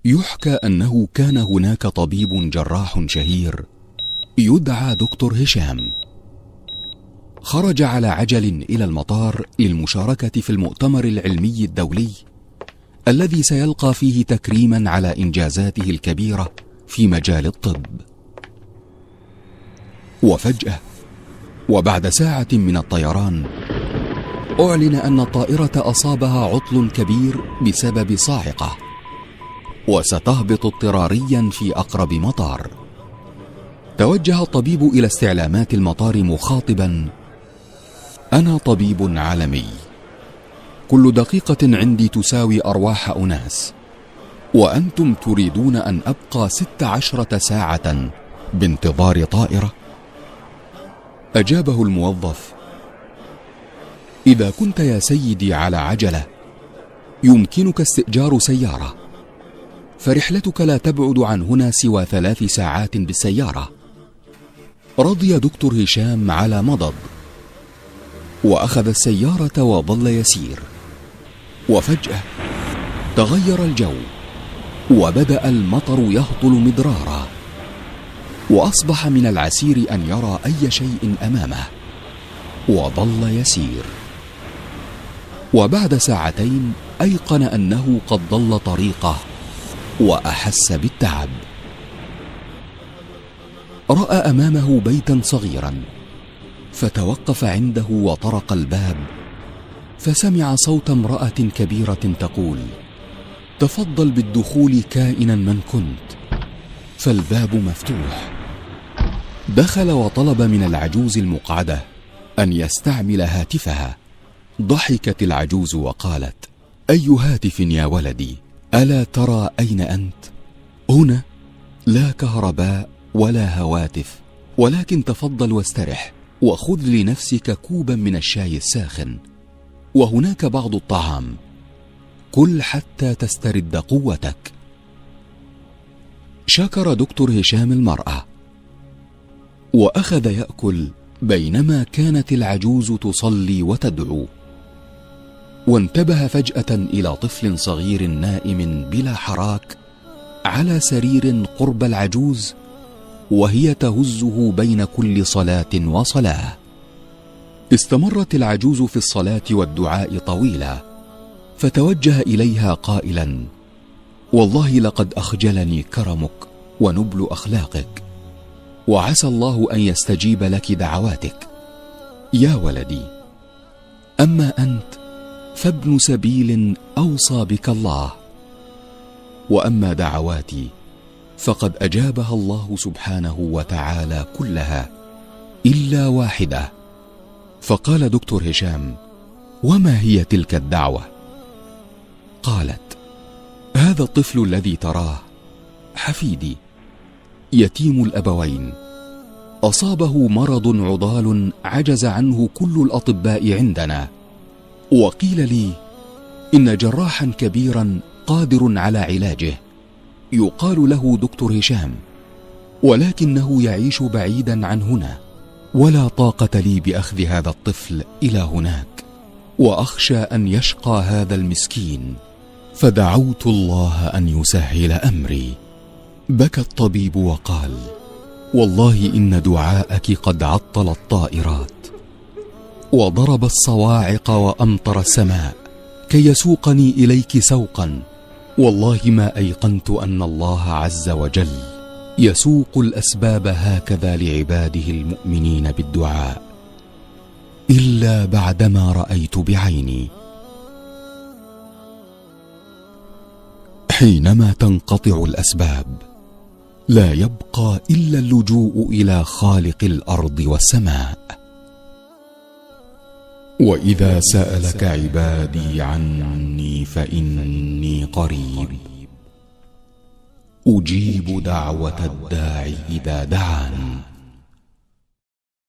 يحكى أنه كان هناك طبيب جراح شهير يدعى دكتور هشام. خرج على عجل إلى المطار للمشاركة في المؤتمر العلمي الدولي الذي سيلقى فيه تكريما على إنجازاته الكبيرة في مجال الطب. وفجأة وبعد ساعة من الطيران أعلن أن الطائرة أصابها عطل كبير بسبب صاعقة، وستهبط اضطراريا في أقرب مطار. توجه الطبيب إلى استعلامات المطار مخاطبا: أنا طبيب عالمي، كل دقيقة عندي تساوي أرواح أناس، وأنتم تريدون أن أبقى 16 ساعة بانتظار طائرة؟ أجابه الموظف: إذا كنت يا سيدي على عجلة يمكنك استئجار سيارة، فرحلتك لا تبعد عن هنا سوى 3 ساعات بالسيارة. رضي دكتور هشام على مضض، وأخذ السيارة وظل يسير. وفجأة تغير الجو، وبدأ المطر يهطل مدرارا، وأصبح من العسير أن يرى أي شيء أمامه، وظل يسير. وبعد ساعتين أيقن أنه قد ضل طريقه وأحس بالتعب. رأى أمامه بيتا صغيرا، فتوقف عنده وطرق الباب، فسمع صوت امرأة كبيرة تقول: تفضل بالدخول كائنا من كنت. فالباب مفتوح. دخل وطلب من العجوز المقعدة أن يستعمل هاتفها. ضحكت العجوز وقالت: أي هاتف يا ولدي؟ ألا ترى أين أنت؟ هنا لا كهرباء ولا هواتف، ولكن تفضل واسترح، وخذ لنفسك كوبا من الشاي الساخن، وهناك بعض الطعام، كل حتى تسترد قوتك. شكر دكتور هشام المرأة، وأخذ يأكل بينما كانت العجوز تصلي وتدعو. وانتبه فجأة إلى طفل صغير نائم بلا حراك على سرير قرب العجوز، وهي تهزه بين كل صلاة وصلاة. استمرت العجوز في الصلاة والدعاء طويلا، فتوجه إليها قائلا: والله لقد أخجلني كرمك ونبل أخلاقك، وعسى الله أن يستجيب لك دعواتك. يا ولدي، أما أنت فابن سبيل أوصى بك الله، وأما دعواتي فقد أجابها الله سبحانه وتعالى كلها إلا واحدة. فقال دكتور هشام: وما هي تلك الدعوة؟ قالت: هذا الطفل الذي تراه حفيدي، يتيم الأبوين، أصابه مرض عضال عجز عنه كل الأطباء عندنا، وقيل لي إن جراحا كبيرا قادر على علاجه يقال له دكتور هشام، ولكنه يعيش بعيدا عن هنا، ولا طاقة لي بأخذ هذا الطفل إلى هناك، وأخشى أن يشقى هذا المسكين، فدعوت الله أن يسهل أمري. بكى الطبيب وقال: والله إن دعاءك قد عطل الطائرات، وضرب الصواعق وأمطر السماء كي يسوقني إليك سوقا، والله ما أيقنت أن الله عز وجل يسوق الأسباب هكذا لعباده المؤمنين بالدعاء إلا بعدما رأيت بعيني. حينما تنقطع الأسباب لا يبقى إلا اللجوء إلى خالق الأرض والسماء. وإذا سألك عبادي عني فإني قريب، أجيب دعوة الداعي إذا دعان.